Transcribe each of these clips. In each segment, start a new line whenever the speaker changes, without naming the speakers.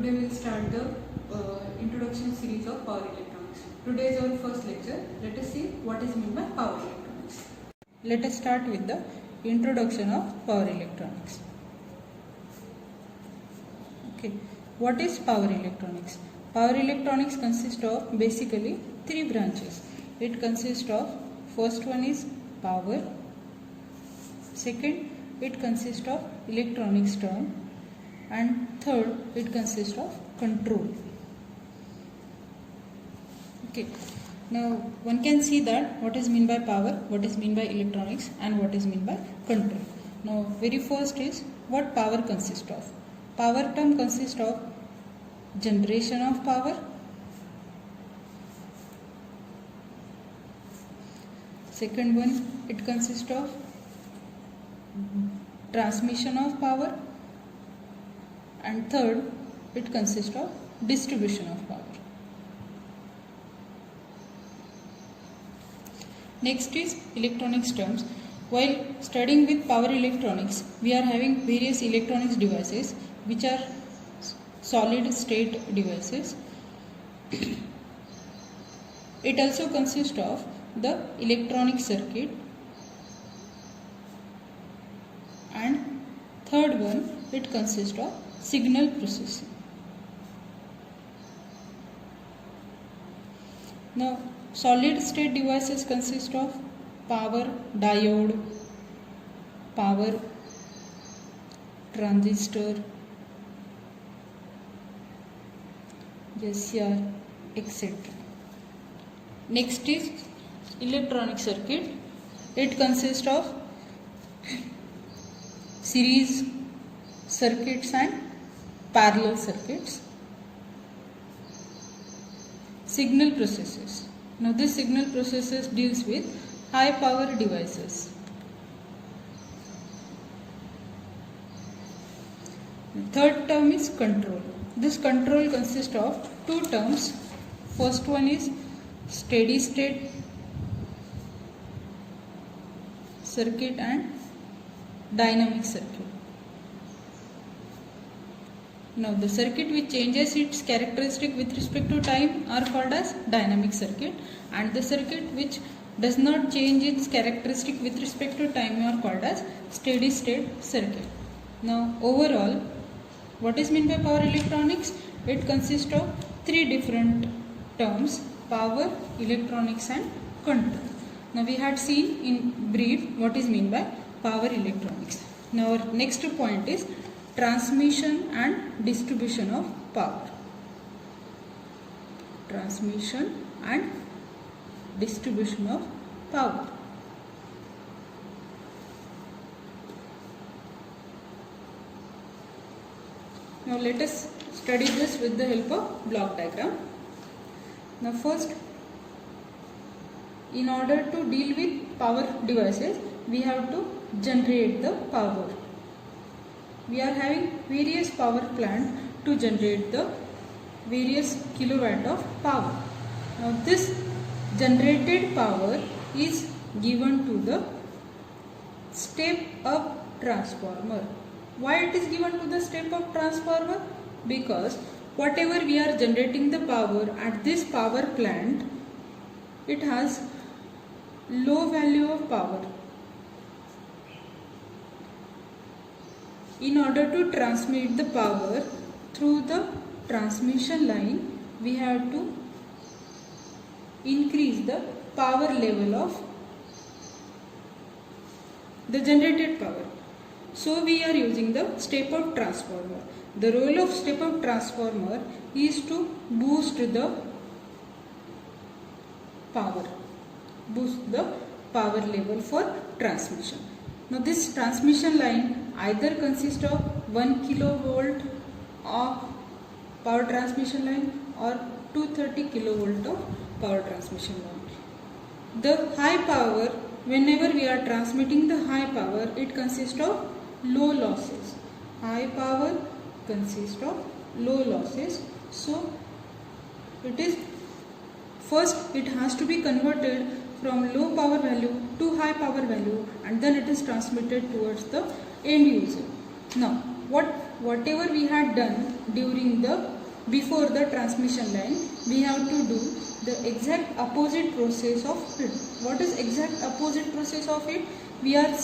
Today we will start the introduction series of power electronics. Today is our first lecture. Let us see what is meant by power electronics. Let us start with the introduction of power electronics. Okay, what is power electronics? Power electronics consists of basically three branches. It consists of, first one is power, second it consists of electronics term, and third it consists of control. Okay, now one can see that what is meant by power, what is meant by electronics, and what is meant by control. Now very first is what power consists of. Power term consists of generation of power, second one it consists of transmission of power, and third it consists of distribution of power. Next is electronics terms. While studying with power electronics, we are having various electronics devices which are solid state devices. It also consists of the electronic circuit, and third one it consists of signal processing. Now solid state devices consist of power diode, power transistor, SCR, etc. Next is electronic circuit. It consists of series circuits and parallel circuits. Signal processes. Now this signal processes deals with high power devices. The third term is control. This control consists of two terms. First one is steady state circuit and dynamic circuit. Now the circuit which changes its characteristic with respect to time are called as dynamic circuit, and the circuit which does not change its characteristic with respect to time are called as steady state circuit. Now overall, what is meant by power electronics? It consists of three different terms: power, electronics, and control. Now we had seen in brief what is meant by power electronics. Now our next point is transmission and distribution of power. Transmission and distribution of power. Now let us study this with the help of block diagram. Now first, in order to deal with power devices, we have to generate the power. We are having various power plant to generate the various kilowatt of power. Now this generated power is given to the step up transformer. Why it is given to the step up transformer? Because whatever we are generating the power at this power plant, it has low value of power. In order to transmit the power through the transmission line, we have to increase the power level of the generated power. So we are using the step up transformer. The role of step up transformer is to boost the power, level for transmission. Now this transmission line either consists of 1 kilovolt of power transmission line or 230 kilovolt of power transmission line. The high power, whenever we are transmitting the high power, it consists of low losses. High power consists of low losses. So it is first it has to be converted from low power value to high power value, and then it is transmitted towards the end user. Now what whatever we had done during the before the transmission line, we have to do the exact opposite process of it. What is exact opposite process of it? We are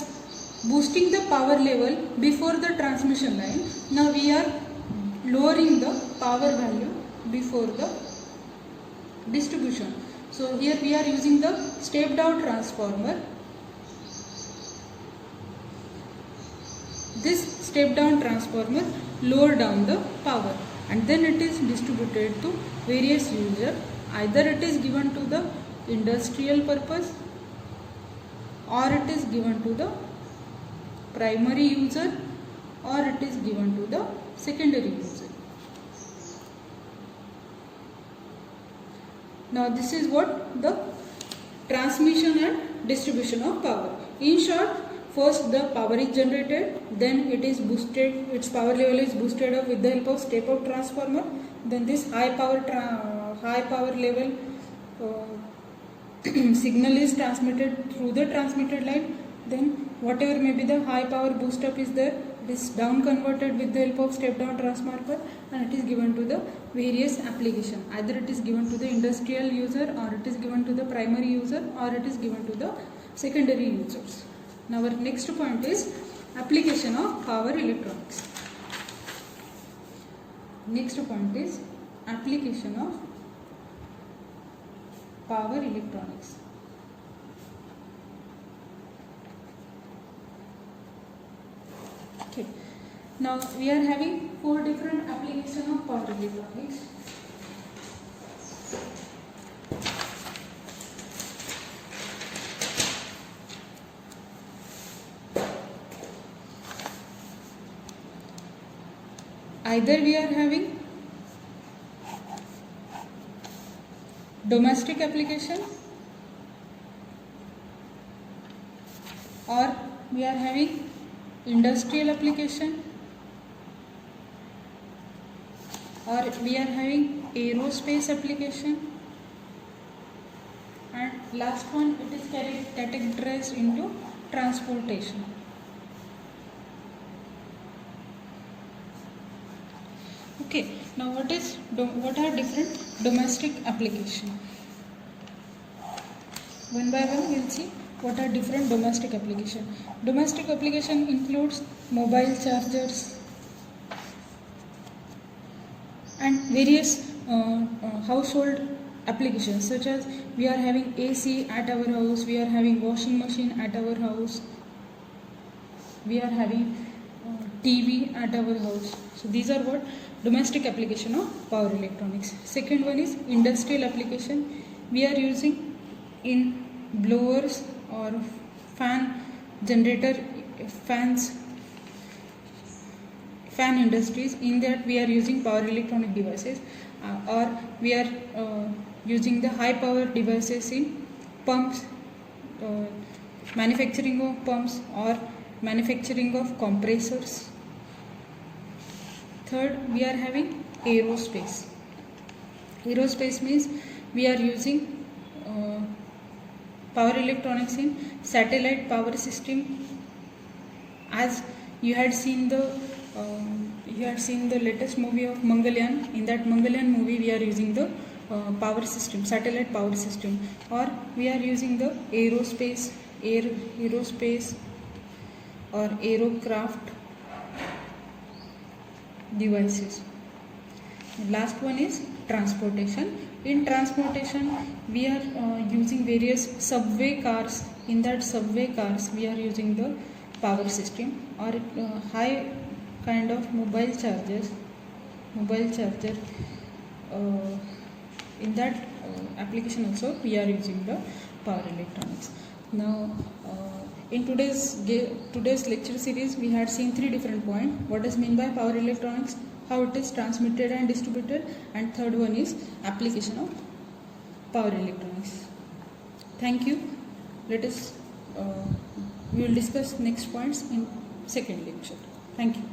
boosting the power level before the transmission line. Now we are lowering the power value before the distribution. So here we are using the step down transformer. This step down transformer lower down the power, and then it is distributed to various users. Either it is given to the industrial purpose, or it is given to the primary user, or it is given to the secondary user. Now this is what the transmission and distribution of power. In short, first the power is generated, then it is boosted, its power level is boosted up with the help of step up transformer. Then this high power level signal is transmitted through the transmitted line. Then whatever may be the high power boost up is there, it is down converted with the help of step down transformer, and it is given to the various application. Either it is given to the industrial user, or it is given to the primary user, or it is given to the secondary users. Now our next point is application of power electronics. Next point is application of power electronics. Okay. Now we are having 4 different applications of power electronics. Either we are having domestic application, or we are having industrial application, or we are having aerospace application, and last one, it is categorized into transportation. Okay, now what are different domestic application? One by one we will see what are different domestic application. Domestic application includes mobile chargers and various household applications, such as we are having AC at our house, we are having washing machine at our house, we are having TV at our house. So these are what domestic application of power electronics. Second one is industrial application. We are using in blowers or fan industries. In that we are using power electronic devices, or we are using the high power devices in pumps, manufacturing of pumps or manufacturing of compressors. Third, we are having aerospace. Aerospace means we are using power electronics in satellite power system. As you had seen the latest movie of Mangalyaan. In that Mangalyaan movie, we are using the power system, satellite power system, or we are using the aerospace or aerocraft devices. Last one is transportation. In transportation, we are using various subway cars. In that subway cars, we are using the power system, or high kind of mobile charger. In that application also, we are using the power electronics. Now, in today's lecture series, we had seen 3 different points. What is meant by power electronics, how it is transmitted and distributed, and third one is application of power electronics. Thank you. Let us we will discuss next points in second lecture. Thank you.